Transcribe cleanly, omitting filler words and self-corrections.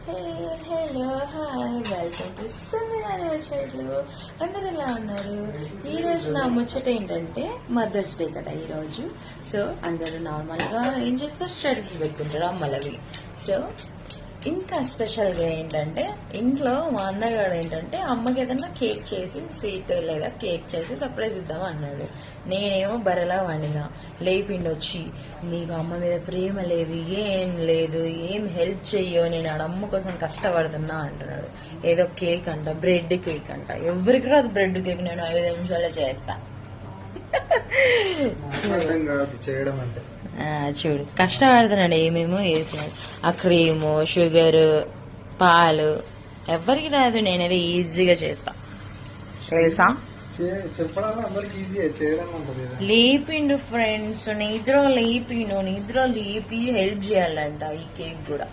Hello hi welcome to సందనాని వచ్చేట్లు. అందరు ఎలా ఉన్నారు? ఈరోజు నా ముచ్చట ఏంటంటే మదర్స్ డే కదా ఈరోజు. సో అందరూ నార్మల్గా ఏం చేస్తారు, స్టడీస్ పెట్టుకుంటారు అమ్మలవి. సో ఇంకా స్పెషల్గా ఏంటంటే ఇంట్లో మా అన్నగాడు ఏంటంటే అమ్మకి ఏదన్నా కేక్ చేసి స్వీట్ లేదా కేక్ చేసి సర్ప్రైజ్ ఇద్దాం అన్నాడు. నేనేమో బరలా వండినా, లేపిండి వచ్చి నీకు అమ్మ మీద ప్రేమ లేదు, ఏం లేదు, ఏం హెల్ప్ చెయ్యో, నేను ఆడమ్మ కోసం కష్టపడుతున్నా అంటున్నాడు. ఏదో కేక్ అంట, బ్రెడ్ కేక్ అంట. ఎవరికి రాదు బ్రెడ్ కేక్, నేను 5 నిమిషాల్లో చేస్తా. చేయడం అంటే చూడు కష్టపడుతున్నాడు, ఏమేమో వేసినాడు. ఆ క్రీము, షుగర్, పాలు ఎవరికి రాదు, నేనేదో ఈజీగా చేస్తా తెలుసా. చెప్పడం అందరికి ఈజీ, చేయడం ఉంటుంది. లేపిండు ఫ్రెండ్స్, నిద్ర లేపి హెల్ప్ చేయాలంట ఈ కేక్ కూడా.